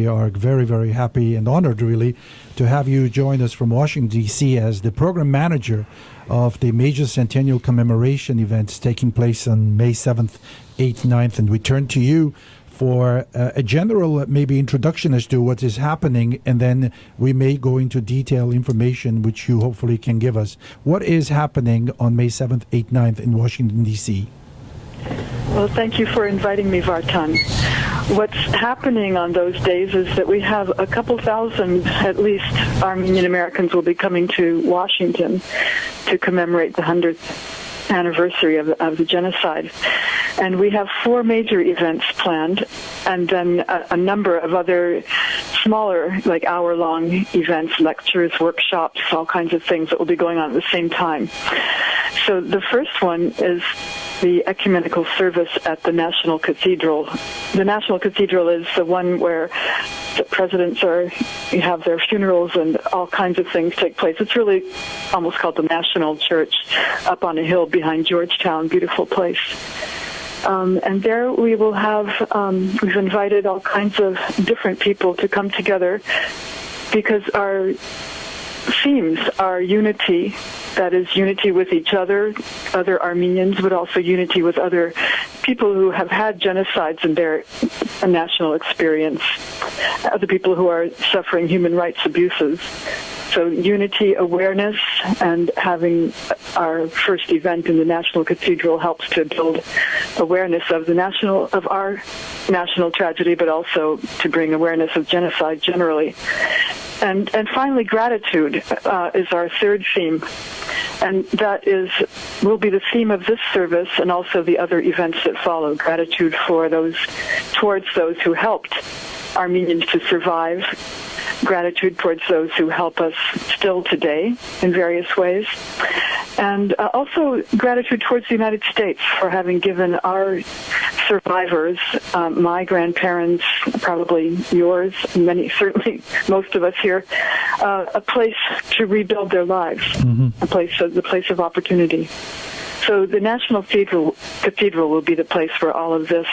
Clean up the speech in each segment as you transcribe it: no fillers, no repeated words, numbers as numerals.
We are very, very happy and honored, really, to have you join us from Washington, D.C. as the program manager of the major centennial commemoration events taking place on May 7th, 8th, 9th. And we turn to you for a general, maybe, introduction as to what is happening, and then we may go into detailed information which you hopefully can give us. What is happening on May 7th, 8th, 9th in Washington, D.C.? Well, thank you for inviting me, Vartan. What's happening on those days is that we have a couple thousand, at least, Armenian Americans will be coming to Washington to commemorate the 100th anniversary of the genocide. And we have 4 major events planned, and then a number of other smaller, like hour-long events, lectures, workshops, all kinds of things that will be going on at the same time. So the first one is the ecumenical service at the National Cathedral. The National Cathedral is the one where the presidents have their funerals and all kinds of things take place. It's really almost called the National Church up on a hill behind Georgetown, beautiful place. And there we will have, we've invited all kinds of different people to come together because our themes are unity, that is unity with each other Armenians, but also unity with other people who have had genocides in their national experience, other people who are suffering human rights abuses. So unity, awareness, and having our first event in the National Cathedral helps to build awareness of our national tragedy, but also to bring awareness of genocide generally. And finally, gratitude is our third theme, and that will be the theme of this service and also the other events that follow. Gratitude towards those who helped Armenians to survive. Gratitude towards those who help us still today in various ways. And also gratitude towards the United States for having given our survivors, my grandparents, probably yours, certainly most of us here, a place to rebuild their lives, the place of opportunity. So the National Cathedral will be the place where all of this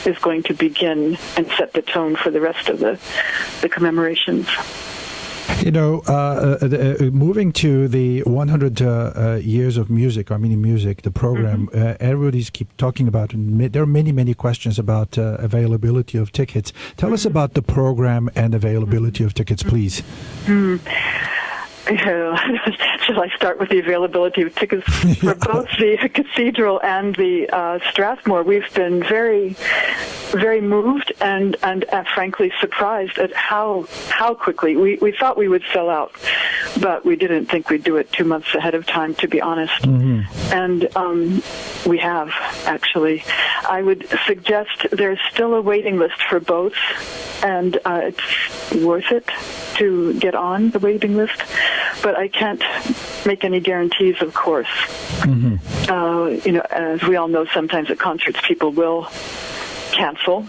is going to begin and set the tone for the rest of the commemorations. You know, moving to the 100 years of music, Armenian music, the program, everybody's keep talking about, and there are many, many questions about availability of tickets. Tell us about the program and availability of tickets, please. Shall I start with the availability of tickets for both the Cathedral and the Strathmore? We've been very, very moved and frankly surprised at how quickly. We thought we would sell out, but we didn't think we'd do it 2 months ahead of time, to be honest. And we have, actually. I would suggest there's still a waiting list for both, and it's worth it to get on the waiting list, but I can't make any guarantees, of course. As we all know, sometimes at concerts people will cancel.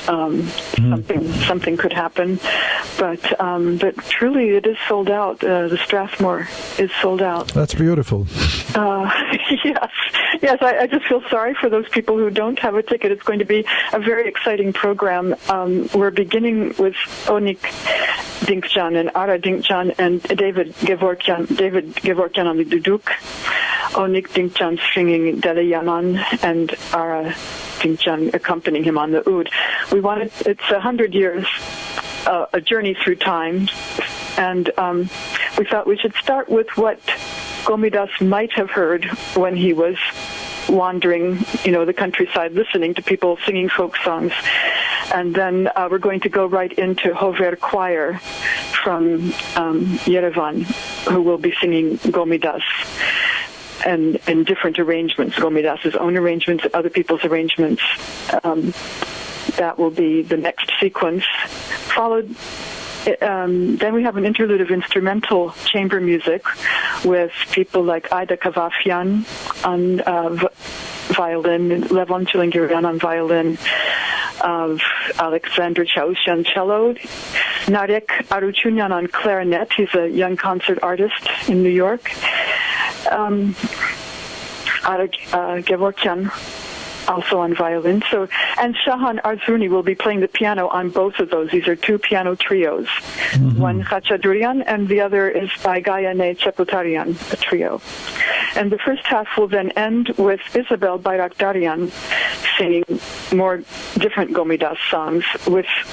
Something could happen, but truly it is sold out. The Strathmore is sold out. That's beautiful. Yes. I just feel sorry for those people who don't have a ticket. It's going to be a very exciting program. We're beginning with Onik Dinkjan and Ara Dinkjan and David Gevorkyan on the duduk. Onik Dinkjan singing Dele Yaman and Ara Dinkjan accompanying him on the oud. It's 100 years, a journey through time, and we thought we should start with what Gomidas might have heard when he was wandering, the countryside, listening to people singing folk songs. And then we're going to go right into Hover Choir from Yerevan, who will be singing Gomidas. And in different arrangements, Gomidas's own arrangements, other people's arrangements. That will be the next sequence. Followed, then we have an interlude of instrumental chamber music with people like Aida Kavafyan on violin, Levon Chilingirian on violin, of Alexander Chausyan cello, Narek Aruchunyan on clarinet. He's a young concert artist in New York. Gevorkyan also on violin. And Shahan Arzuni will be playing the piano on both of those. These are two piano trios. One Khachadurian and the other is by Gayane Cheputarian, a trio. And the first half will then end with Isabel Bayraktarian singing more different Gomidas songs,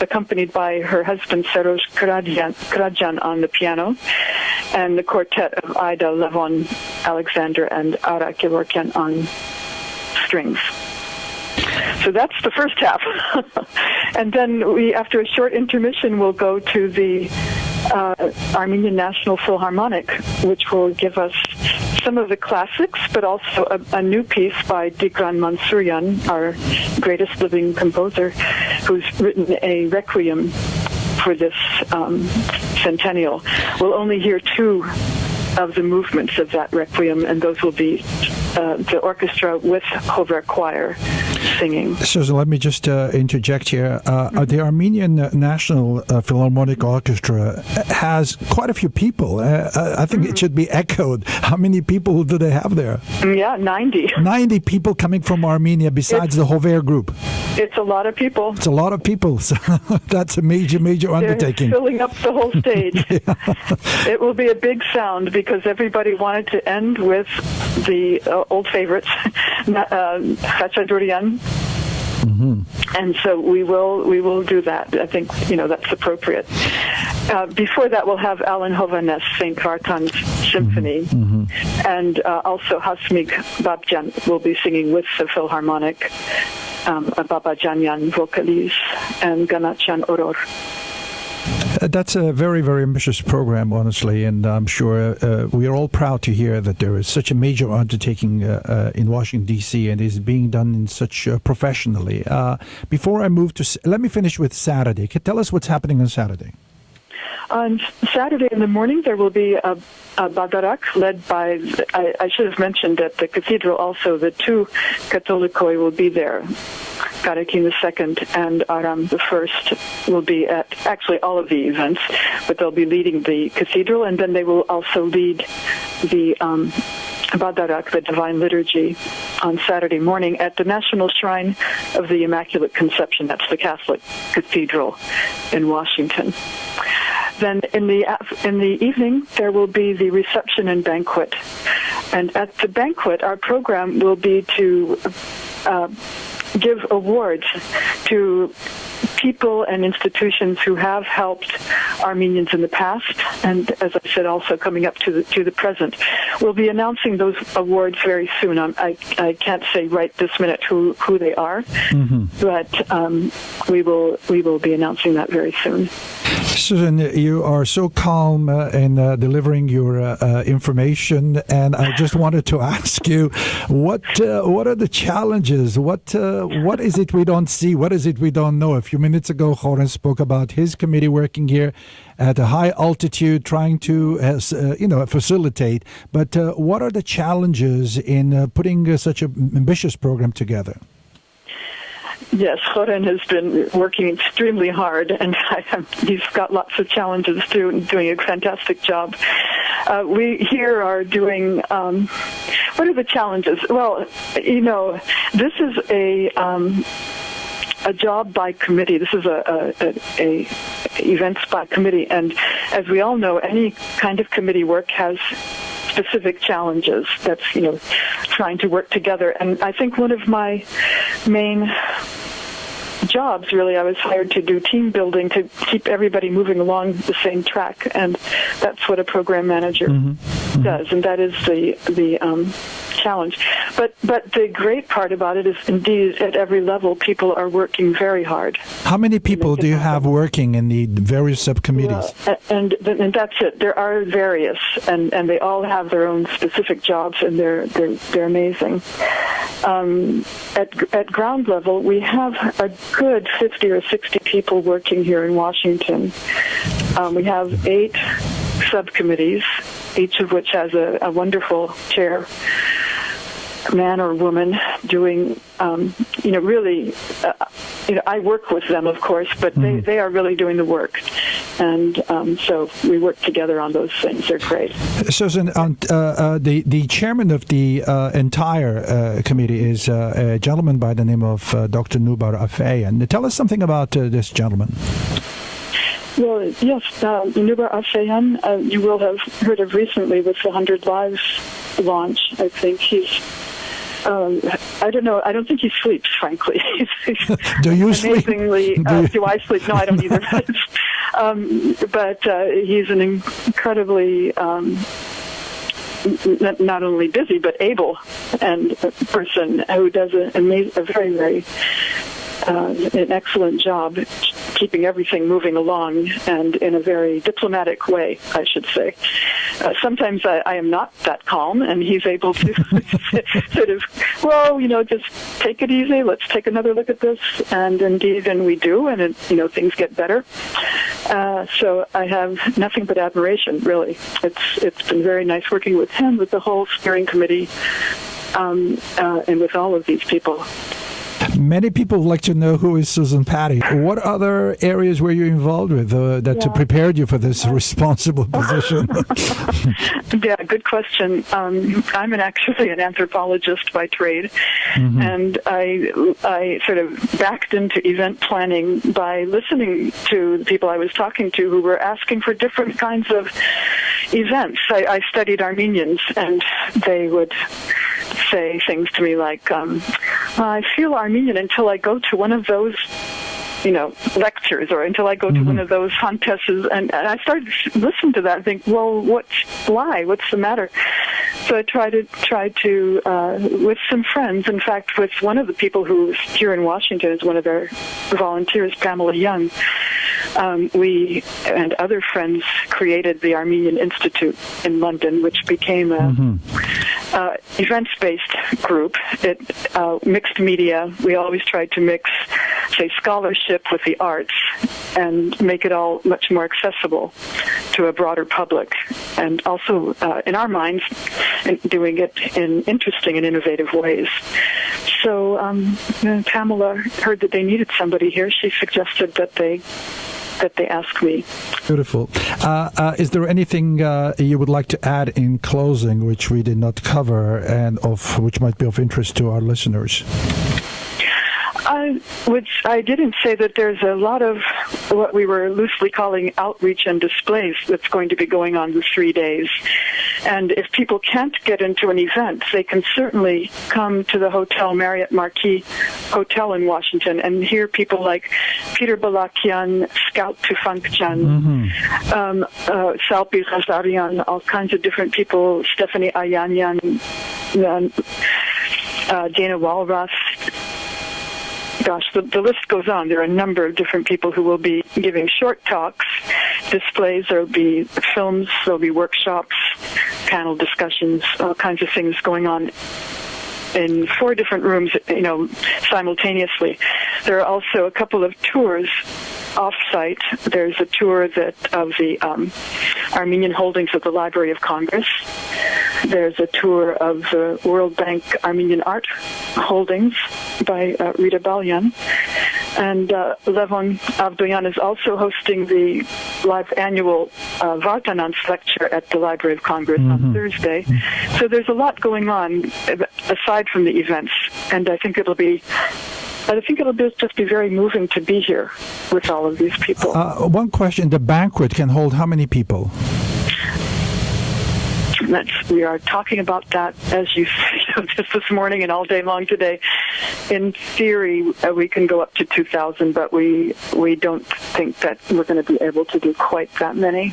accompanied by her husband Seroj Karajan on the piano, and the quartet of Ida, Levon, Alexander, and Ara Kevorkian on strings. So that's the first half. And then after a short intermission, we'll go to the Armenian National Philharmonic, which will give us some of the classics, but also a new piece by Digran Mansuryan, our greatest living composer, who's written a requiem for this centennial. We'll only hear two of the movements of that requiem, and those will be the orchestra with Hover Choir singing. Susan, let me just interject here. The Armenian National Philharmonic Orchestra has quite a few people. I think it should be echoed. How many people do they have there? Yeah, 90. 90 people coming from Armenia besides the Hover group. It's a lot of people. It's a lot of people. So that's a major undertaking. They're filling up the whole stage. It will be a big sound because everybody wanted to end with the old favorites, Khachadurian. And so we will do that. I think that's appropriate. Before that, we'll have Alan Hovanes sing Vartan's symphony, and also Hasmig Babjan will be singing with the Philharmonic, Babajanyan vocalise, and Ganachan Oror. That's a very, very ambitious program, honestly, and I'm sure we are all proud to hear that there is such a major undertaking in Washington, D.C., and is being done in such professionally. Before I move let me finish with Saturday. Tell us what's happening on Saturday. On Saturday in the morning, there will be a Badarak led by, I should have mentioned at the cathedral also, the two Catholicoi will be there. Karakin II and Aram I will be at actually all of the events, but they'll be leading the cathedral, and then they will also lead the Badarak, the Divine Liturgy, on Saturday morning at the National Shrine of the Immaculate Conception. That's the Catholic Cathedral in Washington. Then in the evening, there will be the reception and banquet. And at the banquet, our program will be to give awards to people and institutions who have helped Armenians in the past, and as I said, also coming up to the present. We'll be announcing those awards very soon. I can't say right this minute who they are, but we will be announcing that very soon. Susan, you are so calm in delivering your information, and I just wanted to ask you, what are the challenges? What is it we don't see? What is it we don't know? A few minutes ago, Horan spoke about his committee working here at a high altitude, trying to facilitate. But what are the challenges in putting such an ambitious program together? Yes, Horan has been working extremely hard, and he's got lots of challenges too, and doing a fantastic job. We here are doing, what are the challenges? Well, this is a job by committee. This is a events by committee, and as we all know, any kind of committee work has specific challenges. That's trying to work together. And I think one of my main jobs, really, I was hired to do team building, to keep everybody moving along the same track, and that's what a program manager does, and that is the challenge. But the great part about it is, indeed, at every level, people are working very hard. How many people do you have working in the various subcommittees? And that's it. There are various, and they all have their own specific jobs, and they're amazing. At ground level, we have a good 50 or 60 people working here in Washington. We have 8 subcommittees, each of which has a wonderful chair, man or woman, doing, really, I work with them, of course, but they are really doing the work. And so we work together on those things. They're great. Susan, the chairman of the entire committee is a gentleman by the name of Dr. Nubar Afeyan. Tell us something about this gentleman. Well, yes, Nubar Afeyan, you will have heard of recently with the 100 Lives launch. I think he's, I don't know, I don't think he sleeps, frankly. Do you sleep? Do I sleep? No, I don't either. But he's an incredibly not only busy but able and person who does a very, very an excellent job keeping everything moving along, and in a very diplomatic way, I should say. Sometimes I am not that calm, and he's able to sort of, just take it easy. Let's take another look at this, and indeed, and we do, and things get better. So I have nothing but admiration, really. It's been very nice working with him, with the whole steering committee, and with all of these people. Many people would like to know who is Susan Pattie. What other areas were you involved with that prepared you for this responsible position? Yeah, good question. I'm actually an anthropologist by trade, and I sort of backed into event planning by listening to the people I was talking to who were asking for different kinds of events. I studied Armenians, and they would say things to me like, I feel Armenian until I go to one of those, lectures, or until I go to one of those contesses. And I started to listen to that and think, well, why? What's the matter? So I tried to with some friends, in fact, with one of the people who's here in Washington is one of their volunteers, Pamela Young. We and other friends created the Armenian Institute in London, which became a events-based group. It mixed media. We always tried to mix, say, scholarship with the arts and make it all much more accessible to a broader public. And also, in our minds, doing it in interesting and innovative ways. So Pamela heard that they needed somebody here. She suggested that they ask me. Beautiful. Is there anything you would like to add in closing, which we did not cover, and which might be of interest to our listeners? I didn't say that there's a lot of what we were loosely calling outreach and displays that's going to be going on the 3 days. And if people can't get into an event, they can certainly come to the Hotel Marriott Marquis Hotel in Washington and hear people like Peter Balakian, Scout Tufankjan, Salpi Ghazarian, all kinds of different people, Stephanie Ayanyan, Dana Walras. Gosh, the list goes on. There are a number of different people who will be giving short talks, displays, there will be films, there will be workshops, panel discussions, all kinds of things going on in 4 different rooms, simultaneously. There are also a couple of tours off-site. There's a tour of the Armenian holdings of the Library of Congress. There's a tour of the World Bank Armenian Art holdings by Rita Balyan. And Levon Avdoyan is also hosting the live annual Vartanants lecture at the Library of Congress on Thursday. So there's a lot going on aside from the events, and I think it'll just be very moving to be here with all of these people. One question, the banquet can hold how many people? We are talking about that, as you just this morning and all day long today. In theory, we can go up to 2,000, but we don't think that we're going to be able to do quite that many.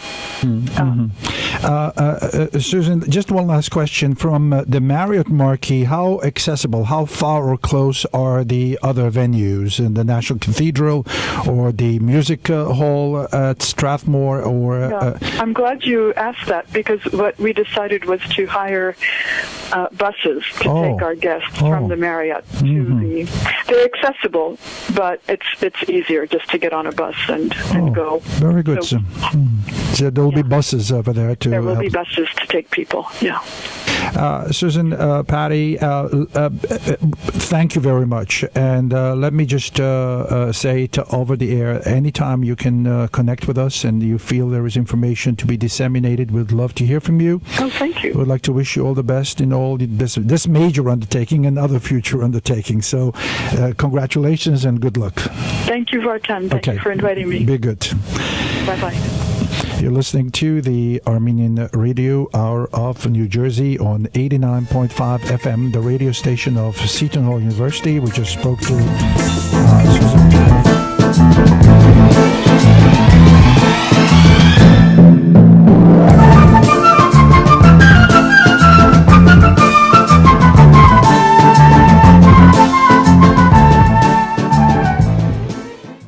Susan, just one last question. From the Marriott Marquis, how accessible, how far or close are the other venues in the National Cathedral or the Music Hall at Strathmore? I'm glad you asked that, because what we decided was to hire buses to take our guests from the Marriott to they're accessible, but it's easier just to get on a bus and go. Very good. So there will be buses over there too. There will be buses to take people, yeah. Susan, Pattie, thank you very much. And let me just say to over the air, anytime you can connect with us and you feel there is information to be disseminated, we'd love to hear from you. Oh, thank you. We'd like to wish you all the best in all this major undertaking and other future undertakings. So congratulations and good luck. Thank you, Vartan. Thank you for inviting me. Be good. Bye-bye. You're listening to the Armenian Radio Hour of New Jersey on 89.5 FM, the radio station of Seton Hall University. We just spoke to Susan Pattie.